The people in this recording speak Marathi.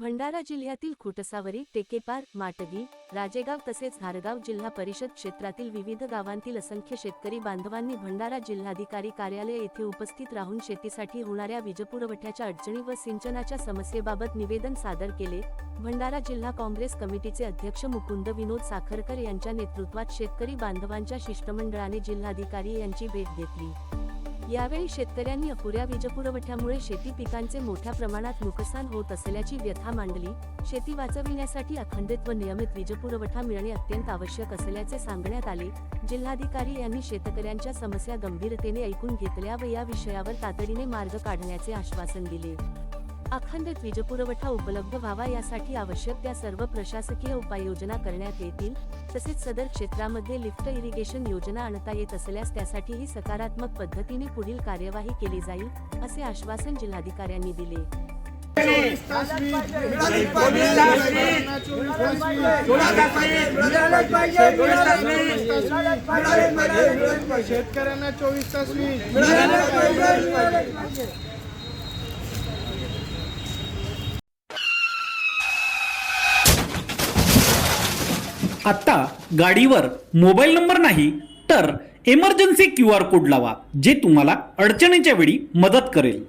भंडारा जिल्ह्यातील खुटसावरी, टेकेपार, माटगी, राजेगाव तसेच हारगाव जिल्हा परिषद क्षेत्रातील विविध गावांतील असंख्य शेतकरी बांधवांनी भंडारा जिल्हाधिकारी कार्यालय येथे उपस्थित राहून शेतीसाठी होणाऱ्या वीजपुरवठ्याच्या अडचणी व सिंचनाच्या समस्येबाबत निवेदन सादर केले। भंडारा जिल्हा काँग्रेस कमिटीचे अध्यक्ष मुकुंद विनोद साखरकर यांच्या नेतृत्वात शेतकरी बांधवांच्या शिष्टमंडळाने जिल्हाधिकारी यांची भेट घेतली। यावेळी शेतकऱ्यांनी अपुऱ्या वीजपुरवठ्यामुळे शेती पिकांचे मोठ्या प्रमाणात नुकसान होत असल्याची व्यथा मांडली। शेती वाचविण्यासाठी अखंडित व नियमित वीजपुरवठा मिळणे अत्यंत आवश्यक असल्याचे सांगण्यात आले। जिल्हाधिकारी यांनी शेतकऱ्यांच्या समस्या गंभीरतेने ऐकून घेतल्या व या विषयावर तातडीने मार्ग काढण्याचे आश्वासन दिले। अखंडित वीजपुरवठा उपलब्ध व्हावा यासाठी आवश्यक त्या सर्व प्रशासकीय उपाययोजना करण्यात येतील। तसेच सदर क्षेत्रामध्ये लिफ्ट इरिगेशन योजना आणता येत असल्यास त्यासाठीही सकारात्मक पद्धतीने पुढील कार्यवाही केली जाईल, असे आश्वासन जिल्हाधिकाऱ्यांनी दिले। शेतकऱ्यांना 24 तास आता गाडीवर मोबाईल नंबर नाही तर इमर्जन्सी QR कोड लावा, जे तुम्हाला अडचणीच्या वेळी मदत करेल।